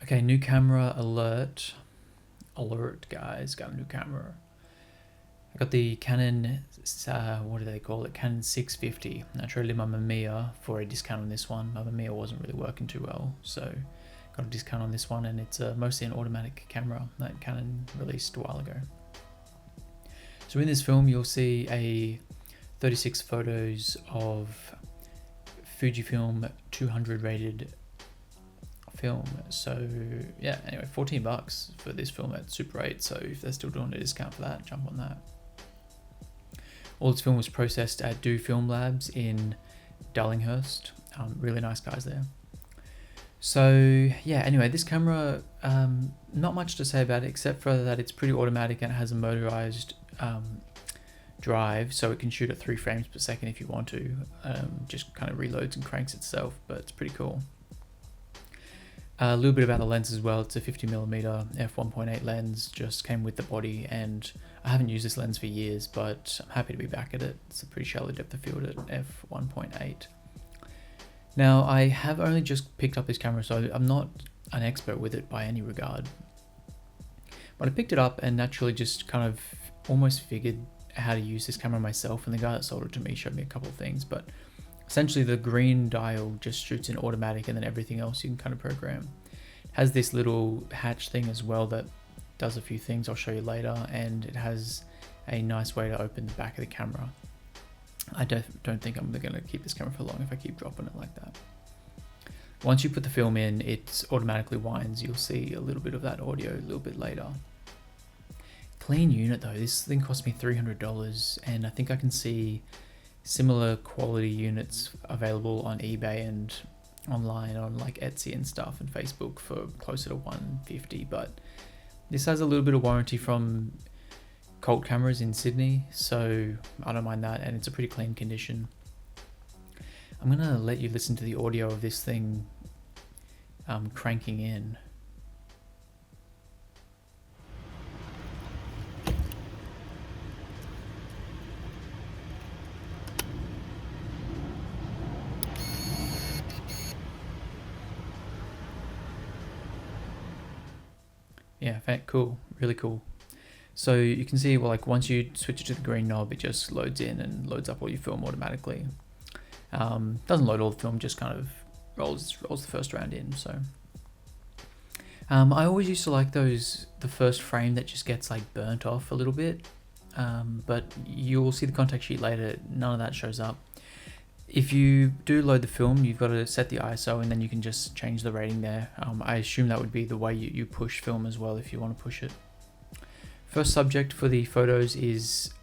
Okay, new camera alert. Alert, guys, got a new camera. I got the Canon, what do they call it? Canon 650. I traded my Mamiya for a discount on this one. My Mamiya wasn't really working too well, so got a discount on this one, and it's mostly an automatic camera that Canon released a while ago. So in this film, you'll see a 36 photos of Fujifilm 200 rated film. So yeah, anyway, 14 bucks for this film at Super 8. So if they're still doing a discount for that, jump on that. All this film was processed at Do Film Labs in Darlinghurst. Really nice guys there. So yeah, anyway, this camera, not much to say about it except for that it's pretty automatic and it has a motorized drive, so it can shoot at 3 frames per second if you want to. Just kind of reloads and cranks itself, but it's pretty cool. A little bit about the lens as well. It's a 50mm f1.8 lens, just came with the body, and I haven't used this lens for years, but I'm happy to be back at it. It's a pretty shallow depth of field at f1.8. Now, I have only just picked up this camera, so I'm not an expert with it by any regard. But I picked it up and naturally just kind of almost figured how to use this camera myself, and the guy that sold it to me showed me a couple of things, but essentially the green dial just shoots in automatic, and then everything else you can kind of program. It has this little hatch thing as well that does a few things I'll show you later, and it has a nice way to open the back of the camera. I don't think I'm going to keep this camera for long if I keep dropping it like that. Once you put the film in, it automatically winds. You'll see a little bit of that audio a little bit later. Clean unit though. This thing cost me $300, and I think I can see similar quality units available on eBay and online on like Etsy and stuff and Facebook for closer to $150, but this has a little bit of warranty from Cult Cameras in Sydney, so I don't mind that, and it's a pretty clean condition. I'm gonna let you listen to the audio of this thing cranking in. Yeah, cool, really cool. So you can see, well, like once you switch it to the green knob, it just loads in and loads up all your film automatically. Doesn't load all the film, just kind of rolls the first round in. So I always used to like the first frame that just gets like burnt off a little bit, but you'll see the contact sheet later, none of that shows up. If you do load the film, you've got to set the ISO, and then you can just change the rating there. I assume that would be the way you push film as well if you want to push it. First subject for the photos is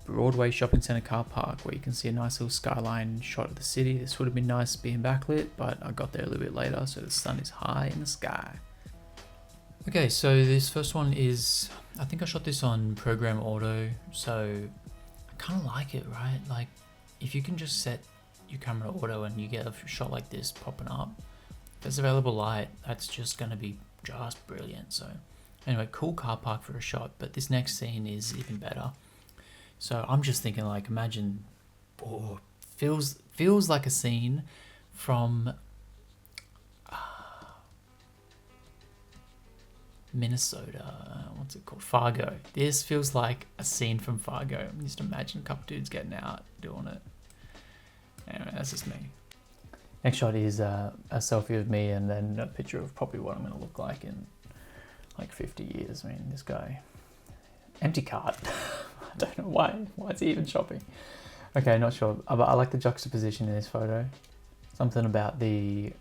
Broadway Shopping Centre car park, where you can see a nice little skyline shot of the city. This would have been nice being backlit, but I got there a little bit later, so the sun is high in the sky. Okay, so this first one is, I think I shot this on program auto, so I kind of like it, right? Like, if you can just set your camera auto and you get a shot like this popping up, if there's available light, that's just going to be just brilliant. So anyway, cool car park for a shot, but this next scene is even better. So I'm just thinking, like, imagine, feels like a scene from Minnesota. What's it called? Fargo. This feels like a scene from Fargo. Just imagine a couple dudes getting out doing it. Anyway, that's just me. Next shot is a selfie of me, and then a picture of probably what I'm going to look like in like 50 years. I mean, this guy, empty cart. I don't know why is he even shopping? Okay, not sure, but I like the juxtaposition in this photo. Something about the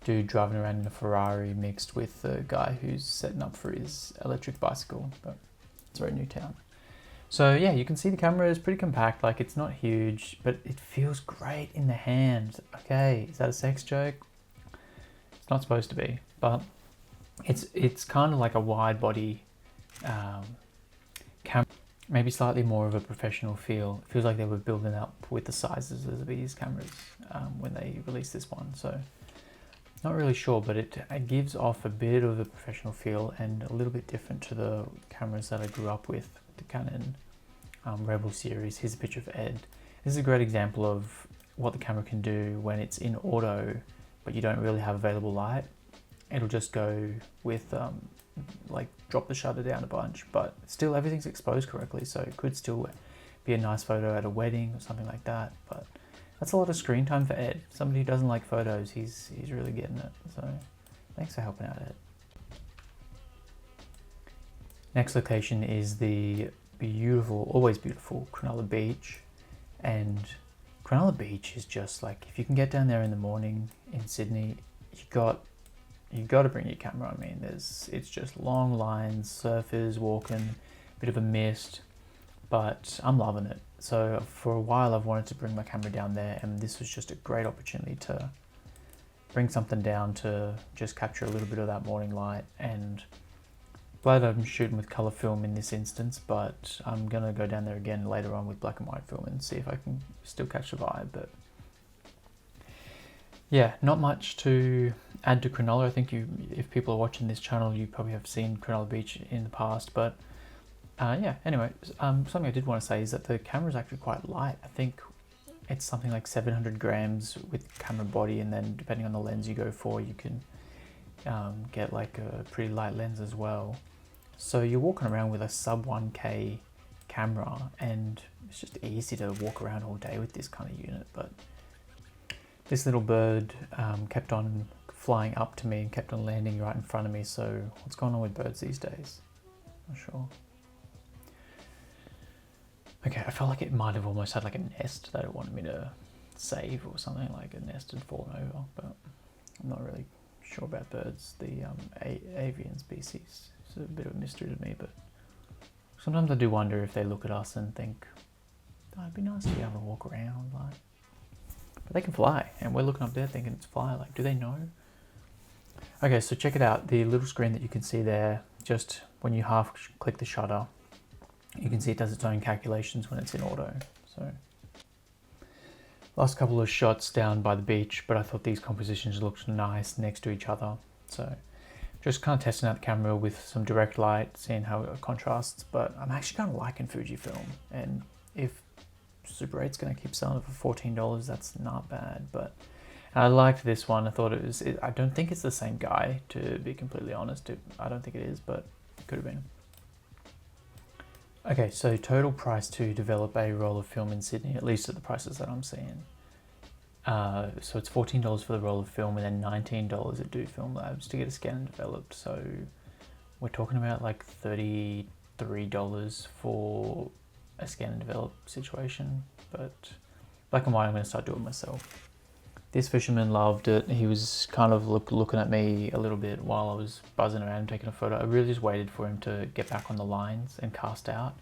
dude driving around in a Ferrari mixed with the guy who's setting up for his electric bicycle, but it's very new town. So yeah, you can see the camera is pretty compact, like it's not huge, but it feels great in the hand. Okay, is that a sex joke? It's not supposed to be, but it's kind of like a wide body camera, maybe slightly more of a professional feel. It feels like they were building up with the sizes of these cameras when they released this one, so not really sure, but it gives off a bit of a professional feel and a little bit different to the cameras that I grew up with, the Canon Rebel series. Here's a picture of Ed. This is a great example of what the camera can do when it's in auto, but you don't really have available light. it'll just go with like drop the shutter down a bunch, but still everything's exposed correctly, so it could still be a nice photo at a wedding or something like that. But that's a lot of screen time for Ed. Somebody who doesn't like photos, he's really getting it. So thanks for helping out, Ed. Next location is the beautiful, always beautiful Cronulla Beach. And Cronulla Beach is just like, if you can get down there in the morning in Sydney, you got to bring your camera. I mean, it's just long lines, surfers walking, bit of a mist, but I'm loving it. So for a while I've wanted to bring my camera down there, and this was just a great opportunity to bring something down to just capture a little bit of that morning light. And glad I'm shooting with color film in this instance, but I'm gonna go down there again later on with black and white film and see if I can still catch the vibe. But yeah, not much to add to Cronulla. I think if people are watching this channel, you probably have seen Cronulla Beach in the past, but yeah, anyway, something I did want to say is that the camera is actually quite light. I think it's something like 700 grams with camera body, and then depending on the lens you go for, you can get like a pretty light lens as well. So you're walking around with a sub 1K camera, and it's just easy to walk around all day with this kind of unit. But this little bird kept on flying up to me and kept on landing right in front of me. So what's going on with birds these days? Not sure. Okay, I felt like it might have almost had like a nest that it wanted me to save or something, like a nest had fallen over, but I'm not really sure about birds. The avian species, it's a bit of a mystery to me, but sometimes I do wonder if they look at us and think, oh, it'd be nice to be able to walk around, like, but they can fly, and we're looking up there thinking it's fly, like, do they know? Okay, so check it out, the little screen that you can see there, just when you half click the shutter, you can see it does its own calculations when it's in auto. So last couple of shots down by the beach, but I thought these compositions looked nice next to each other. So just kind of testing out the camera with some direct light, seeing how it contrasts, but I'm actually kind of liking Fujifilm, and if Super 8's going to keep selling it for $14, that's not bad. But I liked this one. I thought I don't think it's the same guy, to be completely honest. I don't think it is, but it could have been. Okay, so total price to develop a roll of film in Sydney, at least at the prices that I'm seeing. So it's $14 for the roll of film, and then $19 at Do Film Labs to get a scan developed. So we're talking about like $33 for a scan and develop situation. But black and white, I'm going to start doing myself. This fisherman loved it. He was kind of looking at me a little bit while I was buzzing around taking a photo. I really just waited for him to get back on the lines and cast out,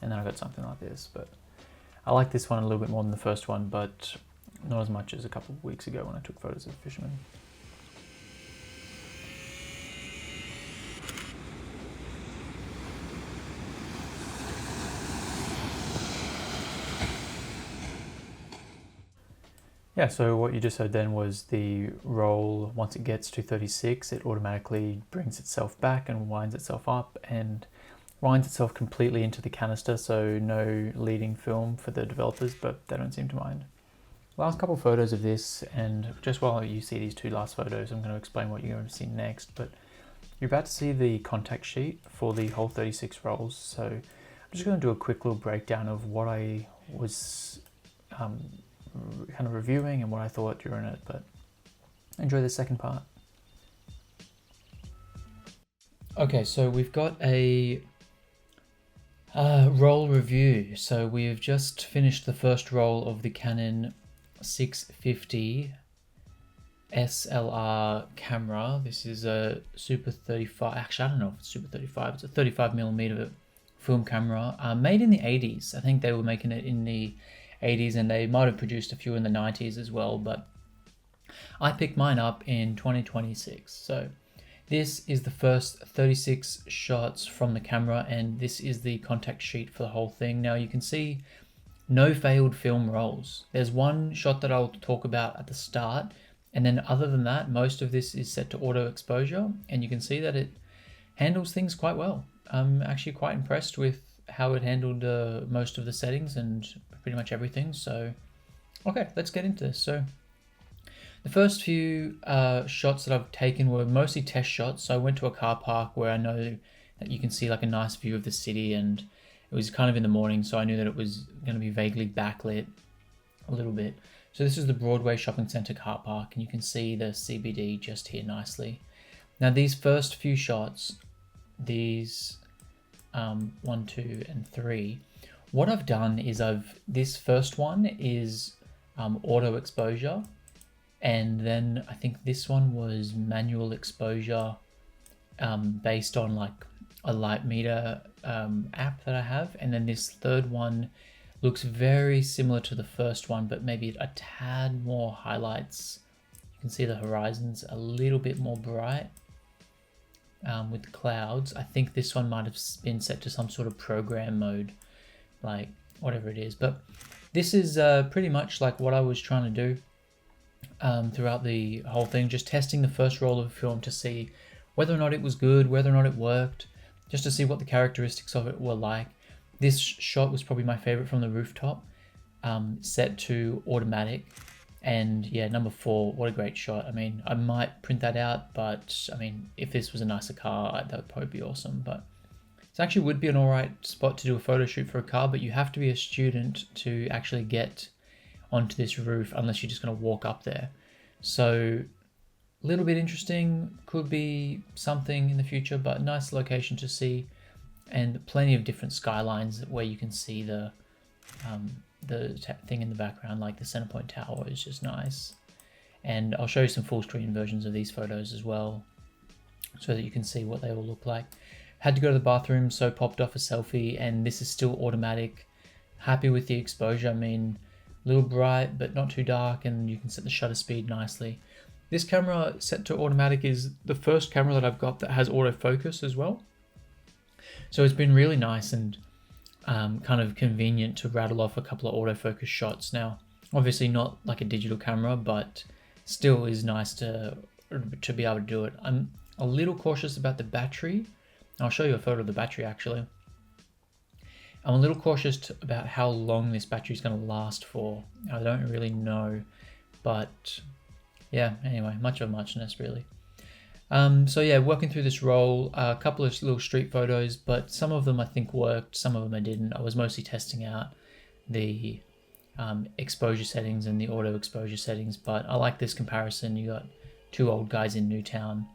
and then I got something like this. But I like this one a little bit more than the first one, but not as much as a couple of weeks ago when I took photos of fishermen. Yeah, so what you just heard then was the roll. Once it gets to 36, it automatically brings itself back and winds itself up and winds itself completely into the canister, so no leading film for the developers, but they don't seem to mind. Last couple of photos of this, and just while you see these two last photos, I'm going to explain what you're going to see next, but you're about to see the contact sheet for the whole 36 rolls, so I'm just going to do a quick little breakdown of what I was kind of reviewing and what I thought during it, but enjoy the second part. Okay, so we've got a roll review. So we've just finished the first roll of the Canon 650 SLR camera. This is a Super 35, actually I don't know if it's Super 35, it's a 35mm film camera, made in the 80s. I think they were making it in the 80s, and they might have produced a few in the 90s as well, but I picked mine up in 2026. So this is the first 36 shots from the camera, and this is the contact sheet for the whole thing. Now you can see no failed film rolls. There's one shot that I'll talk about at the start, and then other than that, most of this is set to auto exposure, and you can see that it handles things quite well. I'm actually quite impressed with how it handled most of the settings and pretty much everything. So okay, let's get into this. So The first few shots that I've taken were mostly test shots. So I went to a car park where I know that you can see like a nice view of the city, and it was kind of in the morning, so I knew that it was going to be vaguely backlit a little bit. So this is the Broadway Shopping Centre car park, and you can see the CBD just here nicely. Now these first few shots, these 1, 2, and 3, what I've done is this first one is auto exposure, and then I think this one was manual exposure based on like a light meter app that I have, and then this third one looks very similar to the first one, but maybe a tad more highlights. You can see the horizons a little bit more bright with the clouds. I think this one might have been set to some sort of program mode, like whatever it is, but this is pretty much like what I was trying to do throughout the whole thing, just testing the first roll of film to see whether or not it was good, whether or not it worked, just to see what the characteristics of it were like. This shot was probably my favorite from the rooftop, set to automatic, and yeah, number 4, what a great shot. I mean, I might print that out, but I mean, if this was a nicer car, that would probably be awesome. But it actually would be an alright spot to do a photo shoot for a car, but you have to be a student to actually get onto this roof unless you're just going to walk up there. So a little bit interesting, could be something in the future, but nice location to see, and plenty of different skylines where you can see the thing in the background, like the Centerpoint Tower is just nice. And I'll show you some full screen versions of these photos as well, so that you can see what they all look like. Had to go to the bathroom, so popped off a selfie, and this is still automatic. Happy with the exposure. I mean, a little bright, but not too dark, and you can set the shutter speed nicely. This camera set to automatic is the first camera that I've got that has autofocus as well. So it's been really nice and kind of convenient to rattle off a couple of autofocus shots. Now, obviously not like a digital camera, but still is nice to be able to do it. I'm a little cautious about the battery. I'll show you a photo of the battery actually. I'm a little cautious about how long this battery is going to last for. I don't really know, but yeah, anyway, much of a muchness really. So yeah, working through this roll, a couple of little street photos, but some of them I think worked, some of them I didn't. I was mostly testing out the exposure settings and the auto exposure settings, but I like this comparison. You got 2 old guys in Newtown,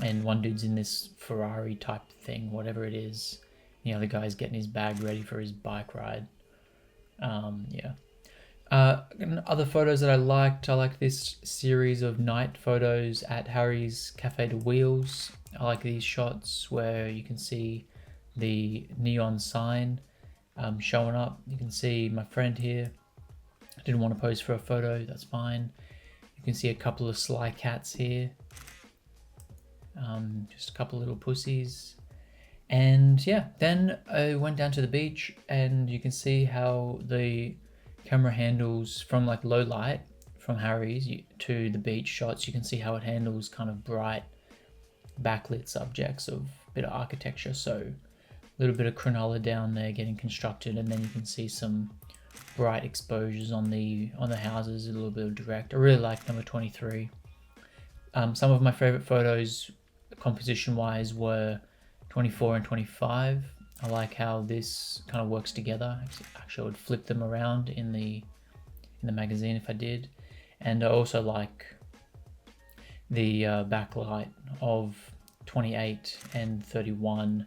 and one dude's in this Ferrari type thing, whatever it is. The other guy's getting his bag ready for his bike ride. Yeah. Other photos that I liked this series of night photos at Harry's Cafe de Wheels. I like these shots where you can see the neon sign showing up. You can see my friend here. I didn't want to pose for a photo, that's fine. You can see a couple of sly cats here. Just a couple of little pussies. And yeah, then I went down to the beach, and you can see how the camera handles from like low light from Harry's to the beach shots. You can see how it handles kind of bright backlit subjects of a bit of architecture. So a little bit of Cronulla down there getting constructed, and then you can see some bright exposures on the houses, a little bit of direct. I really like number 23. Some of my favorite photos composition wise were 24 and 25. I like how this kind of works together. Actually, I would flip them around in the magazine if I did. And I also like the backlight of 28 and 31.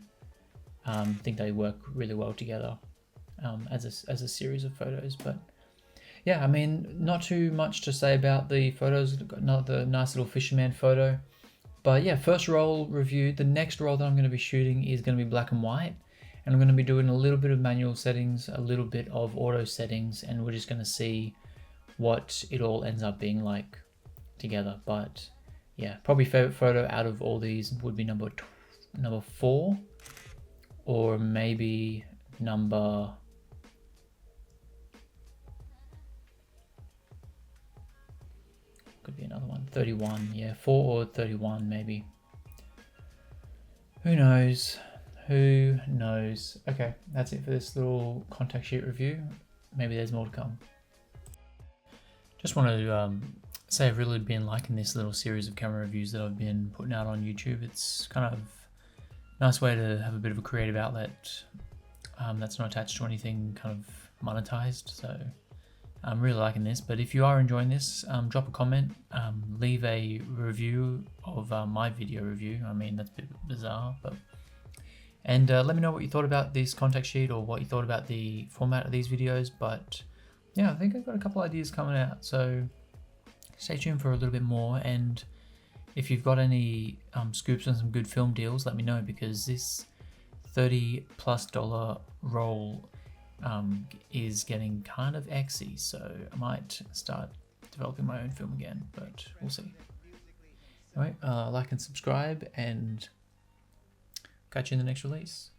I think they work really well together as a series of photos. But yeah, I mean, not too much to say about the photos. Got another nice little fisherman photo. But yeah, first roll review. The next roll that I'm going to be shooting is going to be black and white. And I'm going to be doing a little bit of manual settings, a little bit of auto settings, and we're just going to see what it all ends up being like together. But yeah, probably favorite photo out of all these would be number 4, or maybe number could be another one, 31. Yeah, 4 or 31 maybe. Who knows? Who knows? Okay, that's it for this little contact sheet review. Maybe there's more to come. Just want to say I've really been liking this little series of camera reviews that I've been putting out on YouTube. It's kind of a nice way to have a bit of a creative outlet that's not attached to anything kind of monetized. So I'm really liking this. But if you are enjoying this, drop a comment, leave a review of my video review. I mean, that's a bit bizarre, but and let me know what you thought about this contact sheet or what you thought about the format of these videos. But yeah, I think I've got a couple ideas coming out, so stay tuned for a little bit more. And if you've got any scoops on some good film deals, let me know, because this $30+ roll is getting kind of exy, so I might start developing my own film again, but we'll see. Anyway, like and subscribe, and catch you in the next release.